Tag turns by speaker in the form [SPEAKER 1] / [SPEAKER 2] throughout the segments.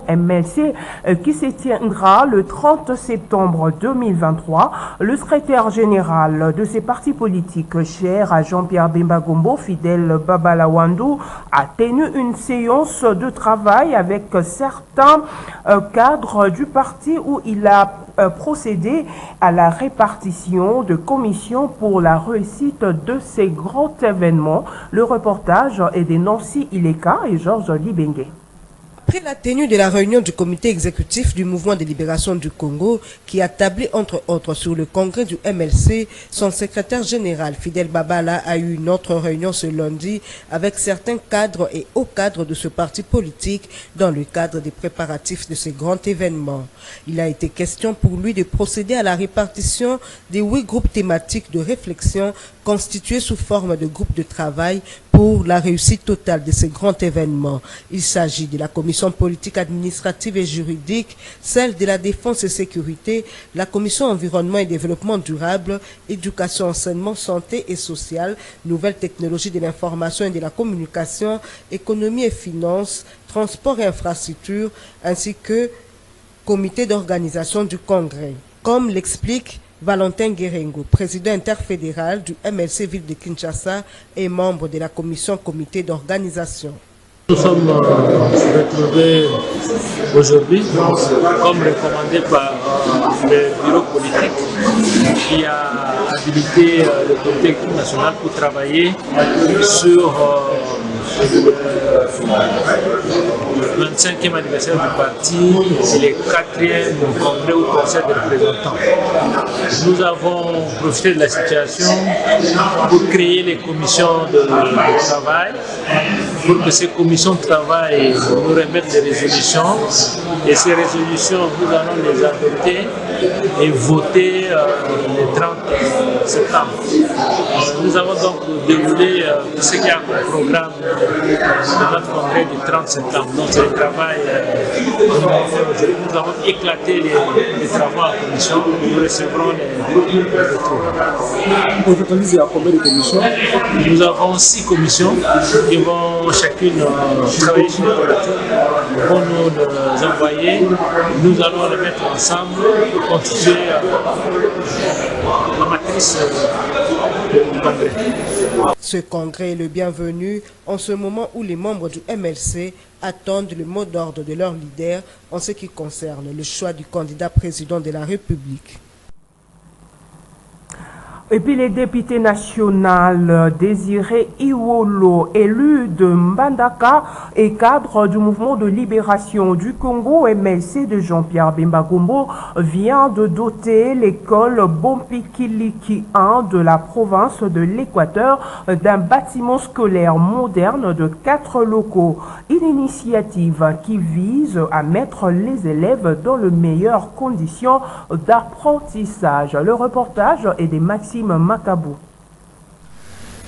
[SPEAKER 1] MLC qui se tiendra le 30 septembre 2023. Le secrétaire général de ces partis politiques, cher à Jean-Pierre Bemba Gombo, Fidèle Babalawandou, a tenu une séance de travail avec certains cadres du parti où il a procédé à la répartition de commissions pour la réussite de ces grands événements. Le reportage est de Nancy Ileka et Georges Libengue.
[SPEAKER 2] Après la tenue de la réunion du comité exécutif du mouvement de libération du Congo, qui a tablé entre autres sur le congrès du MLC, son secrétaire général Fidèle Babala a eu une autre réunion ce lundi avec certains cadres et hauts cadres de ce parti politique dans le cadre des préparatifs de ce grand événement. Il a été question pour lui de procéder à la répartition des 8 groupes thématiques de réflexion constitués sous forme de groupes de travail pour la réussite totale de ce grand événement. Il s'agit de la commission politique, administrative et juridique, celle de la défense et sécurité, la commission environnement et développement durable, éducation, enseignement, santé et sociale, nouvelles technologies de l'information et de la communication, économie et finances, transport et infrastructure, ainsi que comité d'organisation du congrès. Comme l'explique Valentin Guérengo, président interfédéral du MLC Ville de Kinshasa et membre de la commission comité d'organisation.
[SPEAKER 3] Nous sommes retrouvés aujourd'hui, comme recommandé par le bureau politique qui a habilité le comité national pour travailler sur le 25e anniversaire du parti et le 4e congrès au conseil des représentants. Nous avons profité de la situation pour créer les commissions de travail, pour que ces commissions de travail nous remettent des résolutions, et ces résolutions, nous allons les adopter et voter le 30 septembre. Nous avons donc déroulé ce qu'il y a comme programme de notre congrès du 30 septembre. Donc c'est le travail aujourd'hui. Nous avons éclaté les travaux en commission. Nous recevrons les retours.
[SPEAKER 4] Vous totalisez à combien de commissions?
[SPEAKER 3] Nous avons 6 commissions qui vont chacune travailler sur les politiques, vont nous les envoyer. Nous allons les mettre ensemble pour constituer la matrice du congrès.
[SPEAKER 2] Ce congrès est le bienvenu en ce moment où les membres du MLC attendent le mot d'ordre de leur leader en ce qui concerne le choix du candidat président de la République.
[SPEAKER 1] Et puis les députés nationaux Désiré Iwolo, élu de Mbandaka et cadre du mouvement de libération du Congo MLC de Jean-Pierre Bemba Gombo, vient de doter l'école Bompikiliki 1 de la province de l'Équateur d'un bâtiment scolaire moderne de 4 locaux. Une initiative qui vise à mettre les élèves dans les meilleures conditions d'apprentissage. Le reportage est de Maxime Makabou.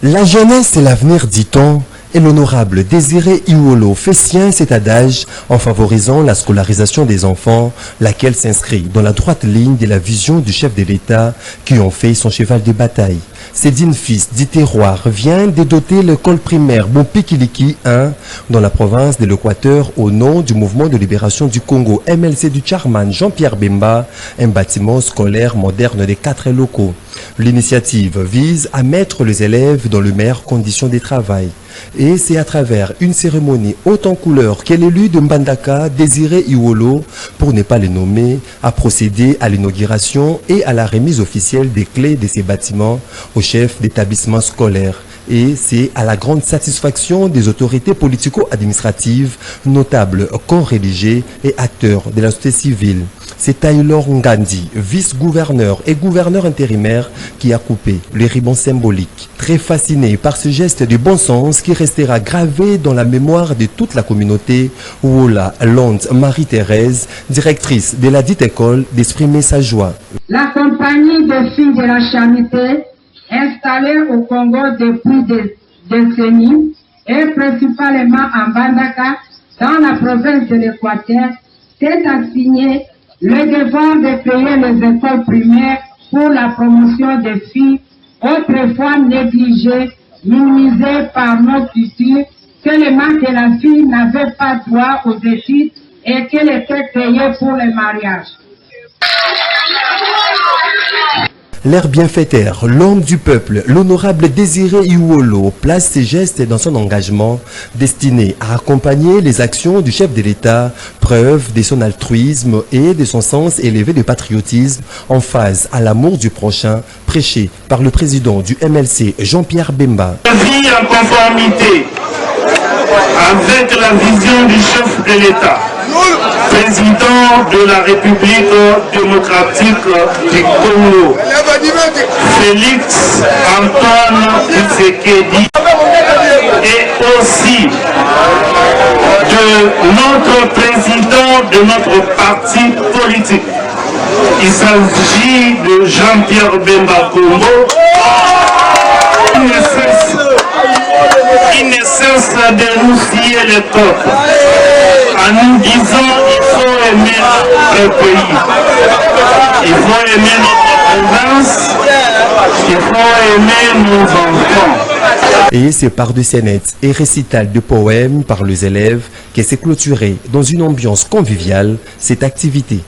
[SPEAKER 5] La jeunesse et l'avenir, dit-on, et l'honorable Désiré Iwolo fait sien cet adage en favorisant la scolarisation des enfants, laquelle s'inscrit dans la droite ligne de la vision du chef de l'État qui en fait son cheval de bataille. Cédine Fils dit terroir vient de doter l'école primaire Bompikiliki 1 dans la province de l'Équateur au nom du mouvement de libération du Congo MLC du chairman Jean-Pierre Bemba, un bâtiment scolaire moderne de 4 locaux. L'initiative vise à mettre les élèves dans les meilleures conditions de travail. Et c'est à travers une cérémonie haute en couleur que l'élu de Mbandaka, Désiré Iwolo, pour ne pas les nommer, a procédé à l'inauguration et à la remise officielle des clés de ces bâtiments au chef d'établissement scolaire. Et c'est à la grande satisfaction des autorités politico-administratives, notables, corps religieux et acteurs de la société civile. C'est Taylor Ngandi, vice-gouverneur et gouverneur intérimaire, qui a coupé les ribbons symboliques. Très fasciné par ce geste de bon sens qui restera gravé dans la mémoire de toute la communauté, Wola Londe Marie-Thérèse, directrice de la dite école, d'exprimer sa joie.
[SPEAKER 6] La compagnie des filles de la charité, installée au Congo depuis des décennies, et principalement en Mbandaka, dans la province de l'Équateur, s'est assigné le devoir de payer les écoles primaires pour la promotion des filles, autrefois négligées, minimisées par nos cultures, que le manque de la fille n'avait pas droit aux études et qu'elle était créée pour le mariage.
[SPEAKER 5] L'air bienfaiteur, l'homme du peuple, l'honorable Désiré Iwolo place ses gestes dans son engagement destiné à accompagner les actions du chef de l'État, preuve de son altruisme et de son sens élevé de patriotisme en phase à l'amour du prochain, prêché par le président du MLC Jean-Pierre Bemba.
[SPEAKER 7] Vie en conformité avec la vision du chef de l'État, président de la République démocratique du Congo, Félix Antoine Tshisekedi, et aussi de notre président de notre parti politique. Il s'agit de Jean-Pierre Bemba Kombo. Il ne cesse de nous scier les peuples en nous disant il faut aimer notre pays, il faut aimer notre province, il faut aimer nos enfants.
[SPEAKER 5] Et c'est par de scénettes et récitals de poèmes par les élèves que s'est clôturée dans une ambiance conviviale cette activité.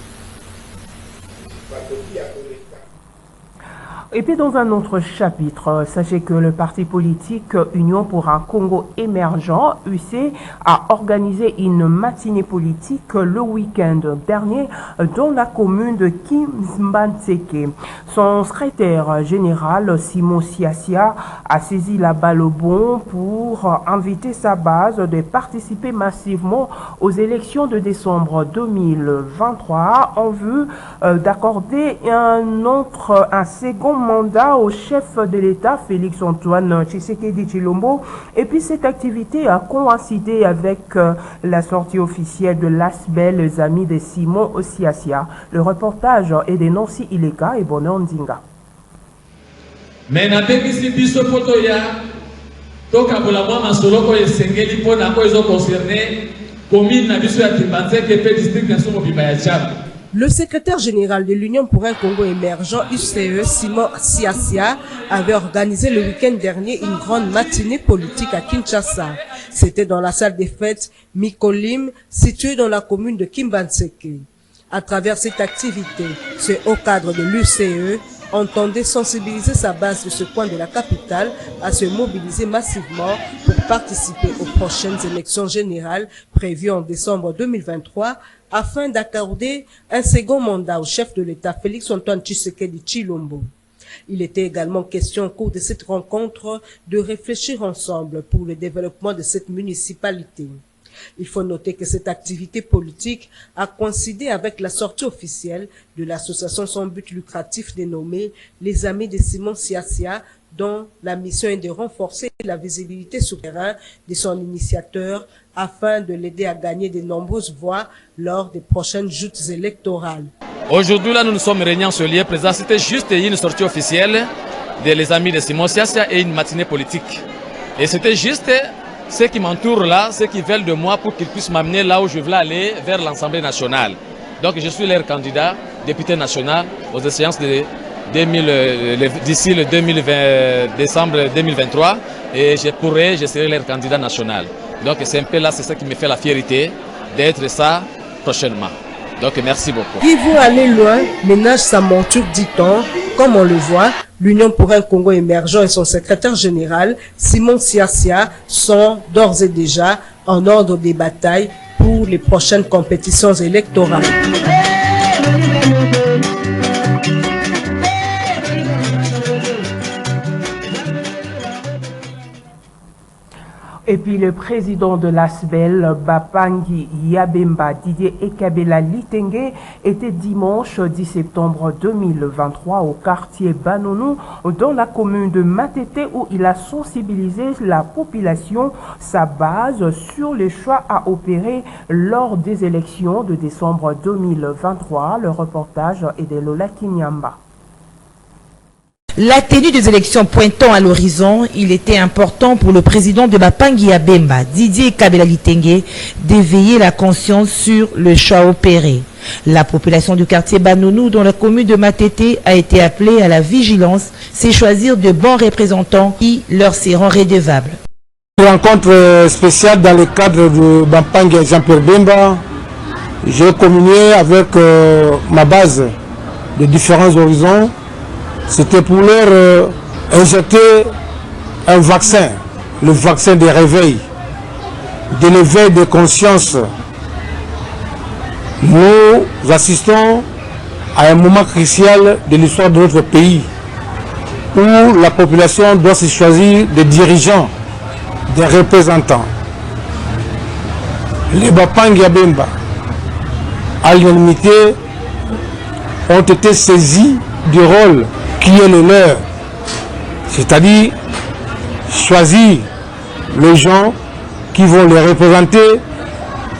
[SPEAKER 1] Et puis dans un autre chapitre, sachez que le parti politique Union pour un Congo émergent, UC, a organisé une matinée politique le week-end dernier dans la commune de Kimbantseke. Son secrétaire général, Simon Siasia, a saisi la balle au bon pour inviter sa base de participer massivement aux élections de décembre 2023 en vue d'accorder un second mandat au chef de l'État, Félix Antoine Tshisekedi Tshilombo. Et puis cette activité a coïncidé avec la sortie officielle de l'ASBEL, les amis de Simon Siasia. Le reportage est de Nancy Ileka et Bonheur Ndinga.
[SPEAKER 8] Mais na tekisi biso poto ya toka bola mwa masolo ko esengeli pona ko ezo concerner commune na biso ya Kimbantseke pe district na somo bibaya chapa.
[SPEAKER 2] Le secrétaire général de l'Union pour un Congo émergent, UCE, Simon Siasia, avait organisé le week-end dernier une grande matinée politique à Kinshasa. C'était dans la salle des fêtes Mikolim, située dans la commune de Kimbantseke. À travers cette activité, ce haut cadre de l'UCE entendait sensibiliser sa base de ce coin de la capitale à se mobiliser massivement pour participer aux prochaines élections générales prévues en décembre 2023 afin d'accorder un second mandat au chef de l'État Félix Antoine Tshisekedi Tshilombo. Il était également question au cours de cette rencontre de réfléchir ensemble pour le développement de cette municipalité. Il faut noter que cette activité politique a coïncidé avec la sortie officielle de l'association sans but lucratif dénommée Les Amis de Simon Siasia, dont la mission est de renforcer la visibilité sur le terrain de son initiateur afin de l'aider à gagner de nombreuses voix lors des prochaines joutes électorales.
[SPEAKER 8] Aujourd'hui, là, nous nous sommes réunis en ce lieu présent. C'était juste une sortie officielle de Les Amis de Simon Siasia et une matinée politique. Et c'était juste ceux qui m'entourent là, ceux qui veulent de moi pour qu'ils puissent m'amener là où je voulais aller, vers l'Assemblée nationale. Donc je suis leur candidat, député national, aux échéances de d'ici le 2020, décembre 2023, et je serai leur candidat national. Donc c'est un peu là, c'est ça qui me fait la fierté d'être ça prochainement. Donc merci beaucoup.
[SPEAKER 2] Qui veut aller loin ménage sa monture, dit-on. Comme on le voit, l'Union pour un Congo émergent et son secrétaire général, Simon Siasia, sont d'ores et déjà en ordre des batailles pour les prochaines compétitions électorales.
[SPEAKER 1] Et puis le président de l'ASBEL, Bapangi Yabemba Didier Ekabela Litenge, était dimanche 10 septembre 2023 au quartier Banonou, dans la commune de Matete, où il a sensibilisé la population, sa base, sur les choix à opérer lors des élections de décembre 2023. Le reportage est de Lola Kinyamba.
[SPEAKER 9] La tenue des élections pointant à l'horizon, il était important pour le président de Bapangi Yabemba, Didier Ekabela Litenge, d'éveiller la conscience sur le choix opéré. La population du quartier Banonou, dans la commune de Matete, a été appelée à la vigilance, c'est choisir de bons représentants qui leur seront redevables.
[SPEAKER 4] Une rencontre spéciale dans le cadre de Bapangi Jean-Pierre Bemba, j'ai communié avec ma base de différents horizons. C'était pour leur injecter un vaccin, le vaccin des réveils, de l'éveil de conscience. Nous assistons à un moment crucial de l'histoire de notre pays où la population doit se choisir des dirigeants, des représentants. Les Bapangi à Bemba, à l'unanimité, ont été saisis du rôle qui est le leur, c'est-à-dire choisir les gens qui vont les représenter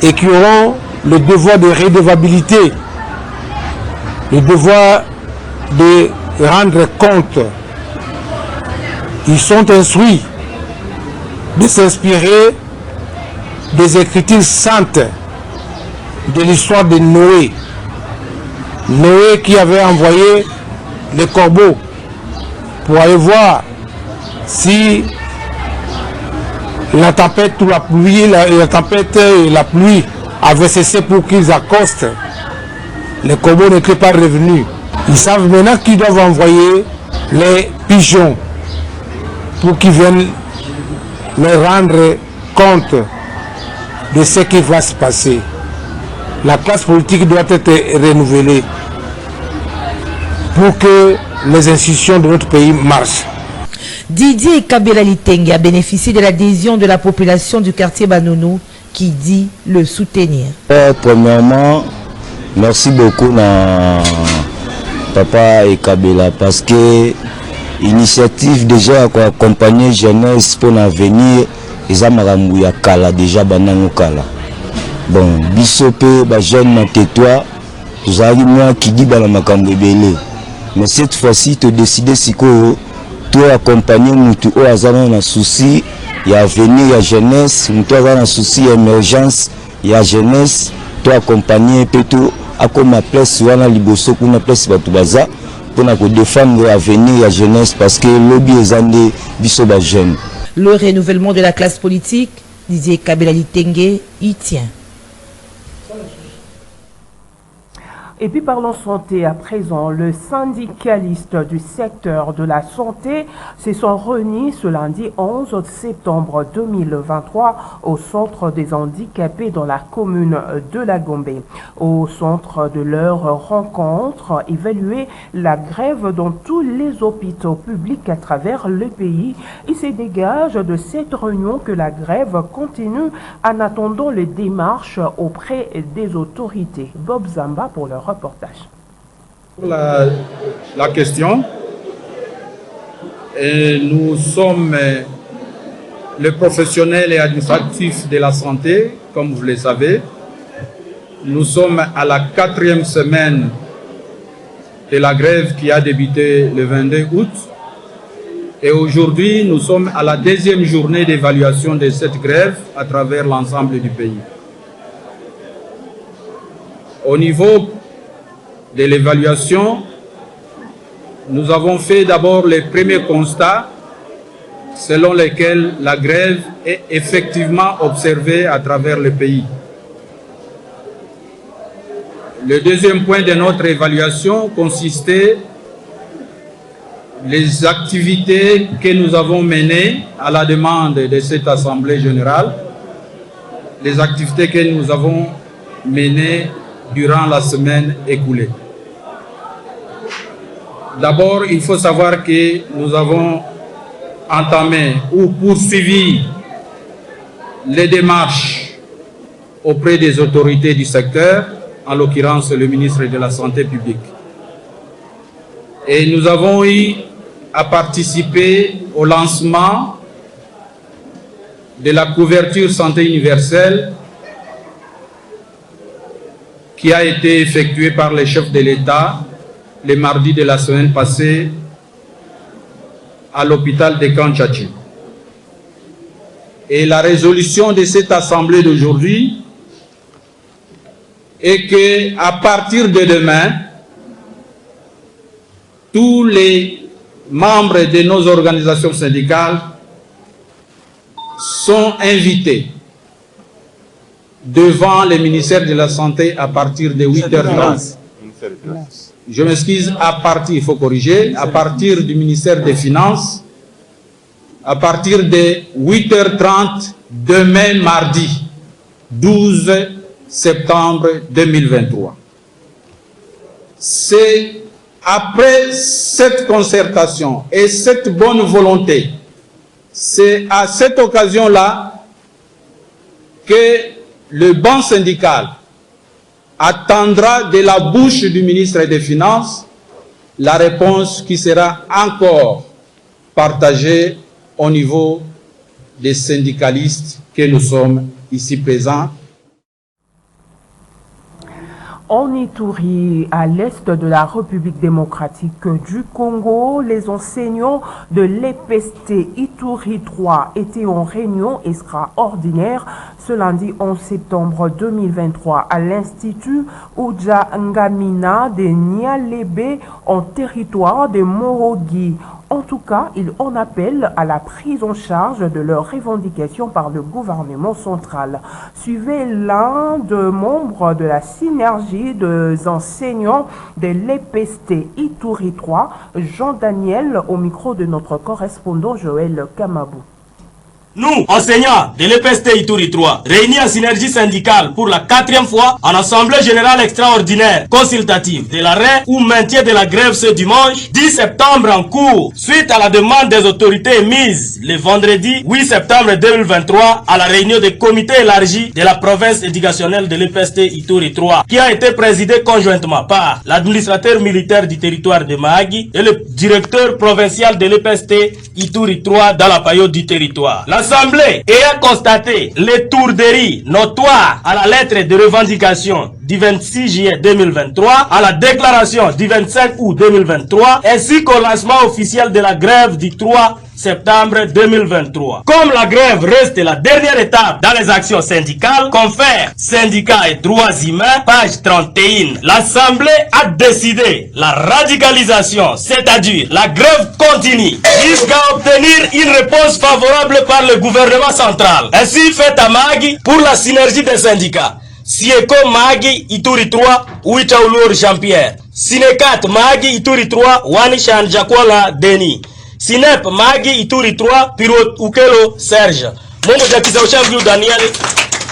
[SPEAKER 4] et qui auront le devoir de redevabilité, le devoir de rendre compte. Ils sont instruits de s'inspirer des écritures saintes de l'histoire de Noé. Noé qui avait envoyé les corbeaux pour aller voir si la tempête ou la pluie, la tempête et la pluie avaient cessé pour qu'ils accostent. Les corbeaux n'étaient pas revenus. Ils savent maintenant qu'ils doivent envoyer les pigeons pour qu'ils viennent leur rendre compte de ce qui va se passer. La classe politique doit être renouvelée pour que les institutions de notre pays marchent.
[SPEAKER 9] Didier Kabila Litenge a bénéficié de l'adhésion de la population du quartier Banounou qui dit le soutenir.
[SPEAKER 10] Premièrement, merci beaucoup à Papa et Kabila parce que l'initiative déjà à accompagner jeunesse pour l'avenir et amarambu ya kala déjà banango kala. Bon, bisope ba jeune na tetoi, vous avez moi qui dit dans la makambo belé. Mais cette fois-ci tu décides siko toi accompagner mutu o azana na souci ya avenir ya jeunesse, mutu azana na souci ya émergence ya jeunesse, toi accompagner plutôt à comme ma place wana liboso kuna place batu baza pour na ko défendre l'avenir ya jeunesse parce que lobby ezande biso ba jeune.
[SPEAKER 9] Le renouvellement de la classe politique, Didier Kabila Litenge y tient.
[SPEAKER 1] Et puis parlons santé à présent. Le syndicaliste du secteur de la santé se sont réunis ce lundi 11 septembre 2023 au centre des handicapés dans la commune de La Gombe. Au centre de leur rencontre, évaluer la grève dans tous les hôpitaux publics à travers le pays. Il se dégage de cette réunion que la grève continue en attendant les démarches auprès des autorités. Bob Zamba pour le reportage.
[SPEAKER 11] La question, et nous sommes les professionnels et administratifs de la santé, comme vous le savez. Nous sommes à la 4e semaine de la grève qui a débuté le 22 août. Et aujourd'hui, nous sommes à la 2e journée d'évaluation de cette grève à travers l'ensemble du pays. Au niveau de l'évaluation, nous avons fait d'abord les premiers constats selon lesquels la grève est effectivement observée à travers le pays. Le deuxième point de notre évaluation consistait les activités que nous avons menées à la demande de cette Assemblée générale, les activités que nous avons menées durant la semaine écoulée. D'abord, il faut savoir que nous avons entamé ou poursuivi les démarches auprès des autorités du secteur, en l'occurrence le ministre de la Santé publique. Et nous avons eu à participer au lancement de la couverture santé universelle qui a été effectué par les chefs de l'État le mardi de la semaine passée à l'hôpital de Kanchachi. Et la résolution de cette assemblée d'aujourd'hui est qu'à partir de demain, tous les membres de nos organisations syndicales sont invités devant le ministère de la Santé à partir de 8h30. Je m'excuse, à partir, il faut corriger, à partir du ministère des Finances, à partir de 8h30 demain mardi 12 septembre 2023. C'est après cette concertation et cette bonne volonté, c'est à cette occasion-là que le banc syndical attendra de la bouche du ministre des Finances la réponse qui sera encore partagée au niveau des syndicalistes que nous sommes ici présents.
[SPEAKER 1] En Ituri, à l'est de la République démocratique du Congo, les enseignants de l'EPST Ituri 3 étaient en réunion extraordinaire ce lundi 11 septembre 2023 à l'Institut Uja Ngamina de Nialebe en territoire de Morogi. En tout cas, ils en appellent à la prise en charge de leurs revendications par le gouvernement central. Suivez l'un des membres de la synergie des enseignants de l'EPST Ituri 3, Jean-Daniel, au micro de notre correspondant Joël Kamabou.
[SPEAKER 12] Nous, enseignants de l'EPST Ituri 3, réunis en synergie syndicale pour la 4e fois en Assemblée Générale Extraordinaire Consultative de l'arrêt ou maintien de la grève ce dimanche 10 septembre en cours, suite à la demande des autorités émise le vendredi 8 septembre 2023 à la réunion des comités élargis de la province éducationnelle de l'EPST Ituri 3, qui a été présidée conjointement par l'administrateur militaire du territoire de Mahagi et le directeur provincial de l'EPST Ituri 3 dans la période du territoire. L'Assemblée ayant constaté l'étourderie notoire à la lettre de revendication du 26 juillet 2023 à la déclaration du 25 août 2023 ainsi qu'au lancement officiel de la grève du 3 septembre 2023. Comme la grève reste la dernière étape dans les actions syndicales, confère Syndicats et droits humains, page 31, l'Assemblée a décidé la radicalisation, c'est-à-dire la grève continue, jusqu'à obtenir une réponse favorable par le gouvernement central. Ainsi fait à Mahagi pour la synergie des syndicats. Sieko Mahagi Ituri 3, Ouichaoulur Jean-Pierre. Sinekat Mahagi Ituri 3, Wanishan Jakwala Denis. Sinep Mahagi Ituri 3, Pirot Ukelo Serge. Mongo Jakizauchambiou Daniel,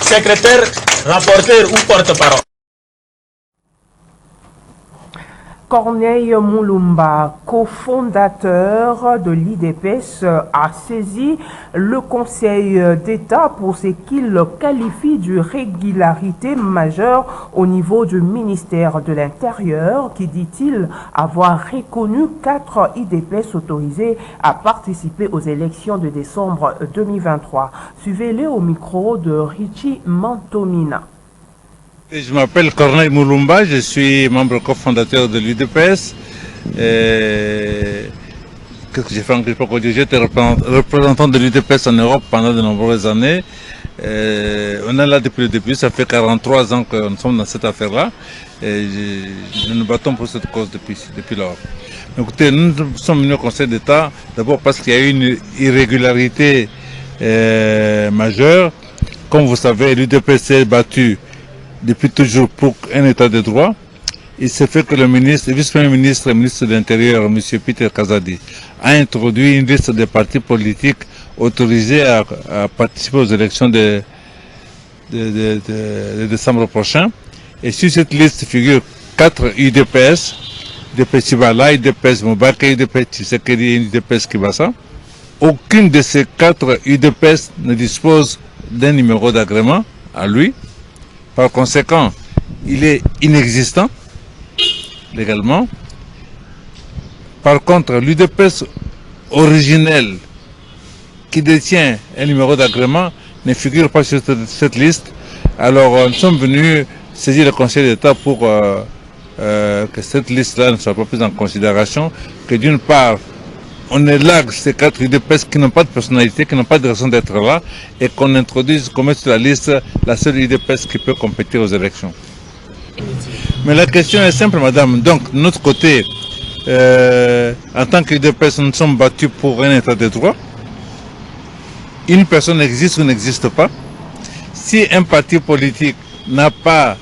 [SPEAKER 12] secrétaire, rapporteur ou porte-parole.
[SPEAKER 1] Corneille Moulumba, cofondateur de l'IDPS, a saisi le Conseil d'État pour ce qu'il qualifie d'irrégularité majeure au niveau du ministère de l'Intérieur, qui dit-il avoir reconnu 4 IDPS autorisés à participer aux élections de décembre 2023. Suivez-les au micro de Richie Mantomina.
[SPEAKER 13] Je m'appelle Corneille Moulumba, je suis membre cofondateur de l'UDPS. Qu'est-ce que j'ai fait en quelque J'étais représentant de l'UDPS en Europe pendant de nombreuses années. On est là depuis le début, ça fait 43 ans que nous sommes dans cette affaire-là. Nous nous battons pour cette cause depuis lors. Écoutez, nous sommes venus au Conseil d'État, d'abord parce qu'il y a eu une irrégularité majeure. Comme vous savez, l'UDPS s'est battu depuis toujours pour un état de droit. Il s'est fait que le vice-premier ministre et ministre de l'Intérieur, M. Peter Kazadi, a introduit une liste de partis politiques autorisés à participer aux élections de décembre prochain. Et sur cette liste figurent 4 UDPS, UDPS Chibala, UDPS Mobake, UDPS Tshisekedi et UDPS Kibasa. Aucune de ces 4 UDPS ne dispose d'un numéro d'agrément à lui. Par conséquent, il est inexistant légalement. Par contre, l'UDPS originel qui détient un numéro d'agrément ne figure pas sur cette liste. Alors, nous sommes venus saisir le Conseil d'État pour que cette liste-là ne soit pas prise en considération, que d'une part, on élargue ces 4 UDPS qui n'ont pas de personnalité, qui n'ont pas de raison d'être là, et qu'on introduise, qu'on mette sur la liste la seule UDPS qui peut compétir aux élections. Mais la question est simple, madame. Donc, de notre côté, en tant qu'UDPS, nous sommes battus pour un état de droit. Une personne existe ou n'existe pas. si un parti politique n'a pas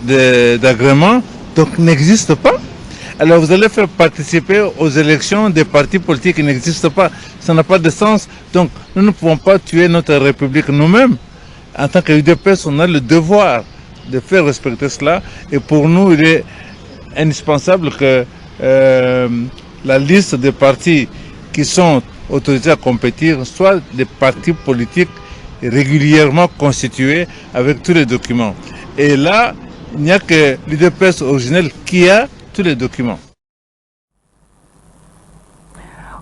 [SPEAKER 13] d'agrément, donc n'existe pas. Alors vous allez faire participer aux élections des partis politiques qui n'existent pas. Ça n'a pas de sens. Donc nous ne pouvons pas tuer notre République nous-mêmes. En tant qu'UDPS, on a le devoir de faire respecter cela. Et pour nous, il est indispensable que la liste des partis qui sont autorisés à compétir soit des partis politiques régulièrement constitués avec tous les documents. Et là, il n'y a que l'UDPS originel qui a tous les documents.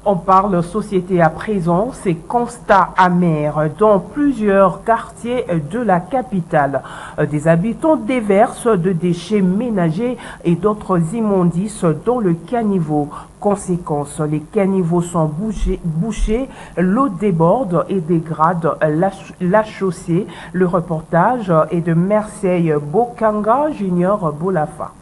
[SPEAKER 1] On parle société à présent, ces constats amers dans plusieurs quartiers de la capitale. Des habitants déversent de déchets ménagers et d'autres immondices dans le caniveau. Conséquence, les caniveaux sont bouchés, l'eau déborde et dégrade la chaussée. Le reportage est de Marseille Bokanga Junior Bolafa.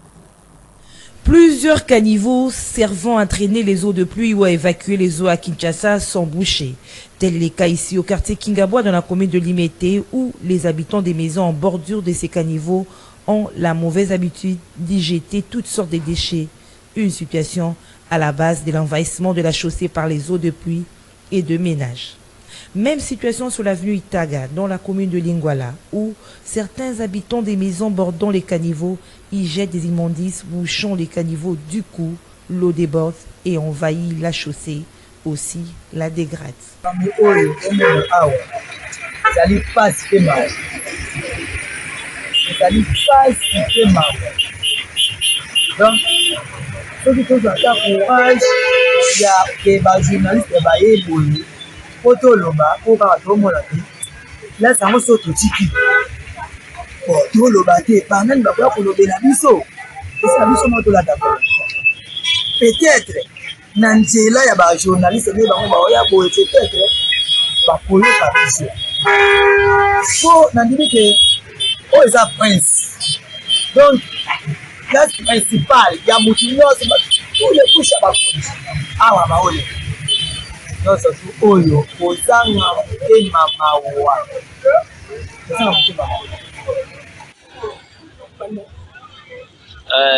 [SPEAKER 9] Plusieurs caniveaux servant à traîner les eaux de pluie ou à évacuer les eaux à Kinshasa sont bouchés. Tel est le cas ici au quartier Kingabois dans la commune de Limete où les habitants des maisons en bordure de ces caniveaux ont la mauvaise habitude d'y jeter toutes sortes de déchets. Une situation à la base de l'envahissement de la chaussée par les eaux de pluie et de ménage. Même situation sur l'avenue Itaga, dans la commune de Lingwala, où certains habitants des maisons bordant les caniveaux y jettent des immondices, bouchant les caniveaux. Du coup, l'eau déborde et envahit la chaussée, aussi la dégrade.
[SPEAKER 14] Potoloba ko ba tomola ti la sango so to tiki potoloba te banani ba kwa kolobela biso esa biso moto la d'accord peut-être na nzela ya ba journaliste ne bango ba oya bo peut-être ba polo ka biso so na ndimi ke o esa prince donc la principale ya mutu nyonso ba tous les couches ba police awa ba ole nyonso tu oyo kozanga motema mawa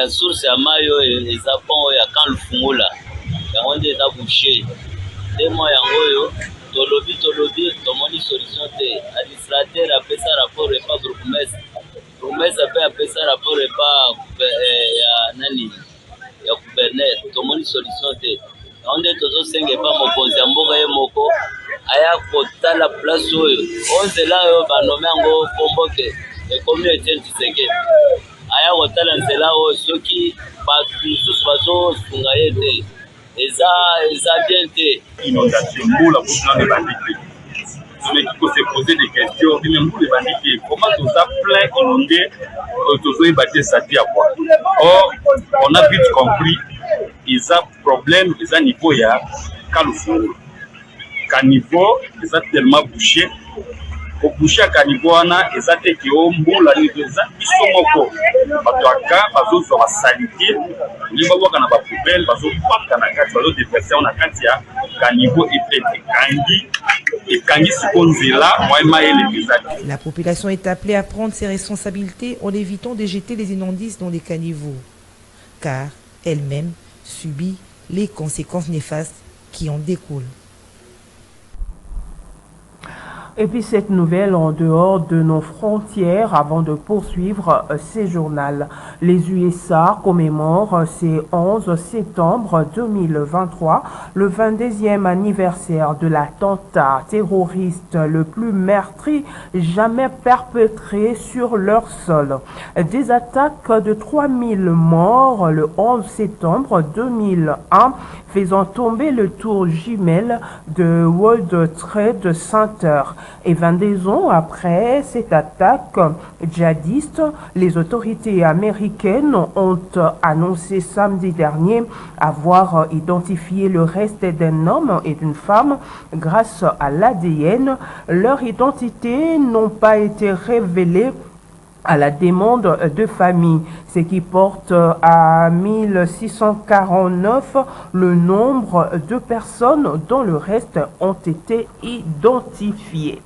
[SPEAKER 15] source ya mai oyo eza pont oyo ya kan lufungula yango nde eza bouche nde mwa yango oyo tolobi tomoni solution te. Administrateur apesa rapport epa groupemese ape apesa rapport epa ya nani ya gouverneur tomoni solution te. Onde tozosenga epa mokonzi ya mboka ye moko aya kotala place oyo onzela oyo banome yango kombo ke ekomi Etienne Tshisekedi aya kotala nzela oyo soki bato mosusu bazosunga ye te eza bien te.
[SPEAKER 16] Inondation mbula kusana ebandi te mais il faut se poser des questions mais mbula ebandi te comment toza plein inondé tozoyeba te sati ya quoi. Or on a vite compris ils ont problème, ils ont niveau ya Kalufungula. Caniveau, ils ont tellement bouché. Pour boucher à caniveau, ils ont été au mbula, ils ont isomoko. Batoaka, bazo sur la salité, ils vont voir qu'on a pas poubelle, bazo pas qu'on a quatre, bazo déverser on a quatre ya caniveau et pété kangi et kangi sukonzela, moi maïe les visages.
[SPEAKER 9] La population est appelée à prendre ses responsabilités en évitant de jeter les immondices dans les caniveaux, car elle-même subit les conséquences néfastes qui en découlent.
[SPEAKER 1] Et puis cette nouvelle en dehors de nos frontières avant de poursuivre ces journaux. Les USA commémorent ce 11 septembre 2023 le 22e anniversaire de l'attentat terroriste le plus meurtrier jamais perpétré sur leur sol. Des attaques de 3000 morts le 11 septembre 2001 faisant tomber le tour jumelle de World Trade Center. Et 22 ans après cette attaque djihadiste, les autorités américaines ont annoncé samedi dernier avoir identifié le reste d'un homme et d'une femme grâce à l'ADN. Leurs identités n'ont pas été révélées à la demande de famille, ce qui porte à 1649 le nombre de personnes dont le reste ont été identifiées.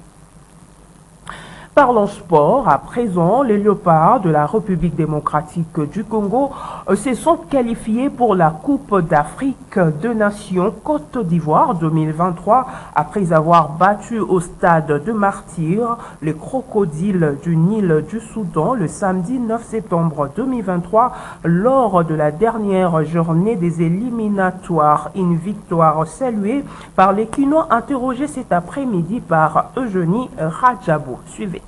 [SPEAKER 1] Parlons sport. À présent, les Léopards de la République démocratique du Congo se sont qualifiés pour la Coupe d'Afrique des Nations Côte d'Ivoire 2023 après avoir battu au stade de Martyr les crocodiles du Nil du Soudan le samedi 9 septembre 2023 lors de la dernière journée des éliminatoires. Une victoire saluée par les Quinois interrogés cet après-midi par Eugénie Radjabou. Suivez.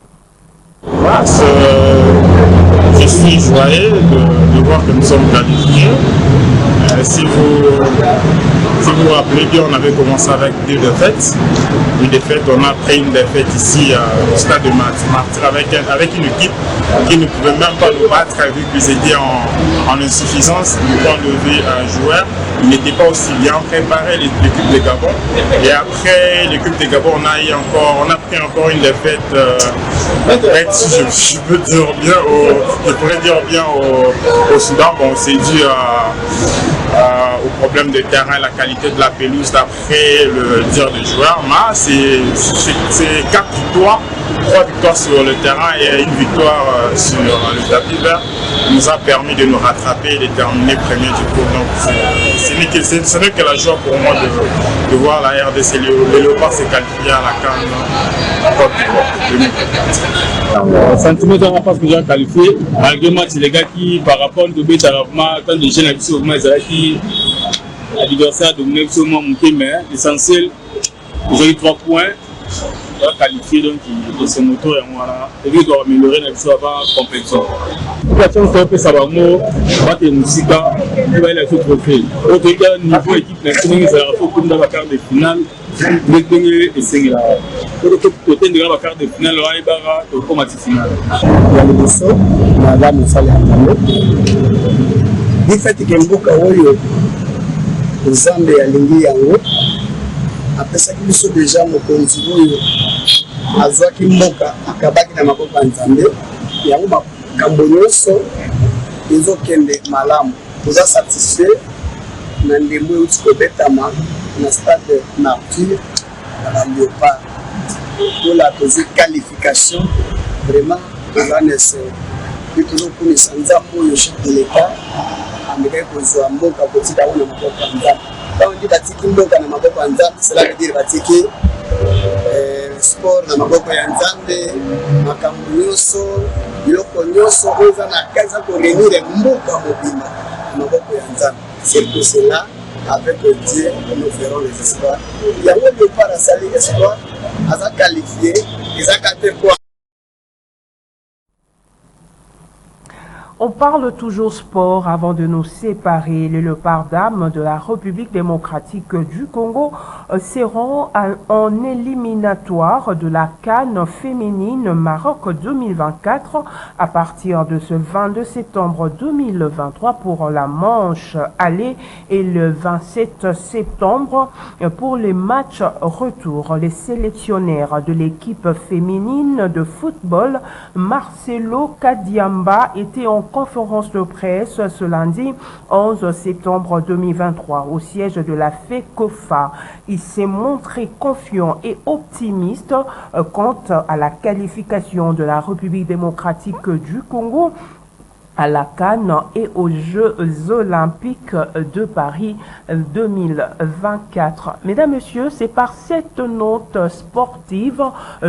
[SPEAKER 17] Je suis joyeux de voir que nous sommes qualifiés. Si vous vous rappelez bien, on avait commencé avec 2 défaites. Une défaite, on a pris une défaite ici au stade de Martyr avec une équipe qui ne pouvait même pas nous battre vu qu'ils étaient en insuffisance du point de vue joueur. Ils n'étaient pas aussi bien préparés, l'équipe de Gabon. Et après l'équipe de Gabon, on a pris encore une défaite. Si je peux dire bien, je pourrais dire bien au Soudan. Bon, c'est dû au problème de terrain, la qualité de la pelouse d'après le dire des joueurs. Mais c'est 4 victoires, 3 victoires sur le terrain et une victoire sur le tapis vert nous a permis de nous rattraper et de terminer premier du coup. Donc ce n'est que la joie pour moi de voir la RDC les Léopards se qualifier à la CAN Côte d'Ivoire 2024.
[SPEAKER 3] Sentiment de la parce que j'ai qualifié, malgré moi, c'est les gars qui, par rapport au but, quand les jeunes habitués au moins, qui l'adversaire de mon mais l'essentiel, j'ai eu 3 points, on va qualifier donc ce moto et voilà, et puis il doit améliorer la avant compétition. La chance de ça va moi, battre les musiques, il va y aller sur le trophée. Autre cas, niveau équipe nationale, ça va faire comme dans la carte de finale. Le dernier essai là. Côté de la carte de finale, là, il va au combat final.
[SPEAKER 14] Il y a le leçon, madame Sali Amano. Du fait que Mboka Oyo, Zambé a lingi yango, après ça qu'ils sont déjà mokonzi Oyo, azwaki Mboka akabaki na maboko ya Nzambe, yango makambo nyonso ezokende malamu. Oza satisfait na ndembo euti kobetama na stade Martyr na Léopard. Pour la deuxième qualification, vraiment, on a essayé. Puis toujours pour les Sanzamo, le chef de l'État, Américain Kozo Amboka, petit d'abord dans ma propre Anzam. Quand on dit Batiki Mboka dans ma propre Anzam, cela veut dire Batiki sport dans ma propre Anzam, Makamunyoso, Yoko Nyoso, Oza na Kaza pour réunir Mboka Mobima dans ma propre Anzam. C'est pour cela, avec Dieu, nous ferons les espoirs. Il y a un départ à salir l'espoir. À qualifié, ils ont 4 points.
[SPEAKER 1] On parle toujours sport avant de nous séparer. Les Léopards dames de la République démocratique du Congo seront en éliminatoire de la CAN féminine Maroc 2024 à partir de ce 22 septembre 2023 pour la manche aller et le 27 septembre pour les matchs retour. Les sélectionnaires de l'équipe féminine de football Marcelo Kadiamba étaient en conférence de presse ce lundi 11 septembre 2023 au siège de la FECOFA. Il s'est montré confiant et optimiste quant à la qualification de la République démocratique du Congo à la CAN et aux Jeux Olympiques de Paris 2024. Mesdames, Messieurs, c'est par cette note sportive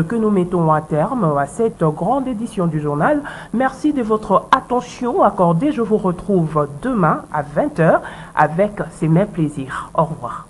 [SPEAKER 1] que nous mettons un terme à cette grande édition du journal. Merci de votre attention accordée. Je vous retrouve demain à 20h avec ces mêmes plaisirs. Au revoir.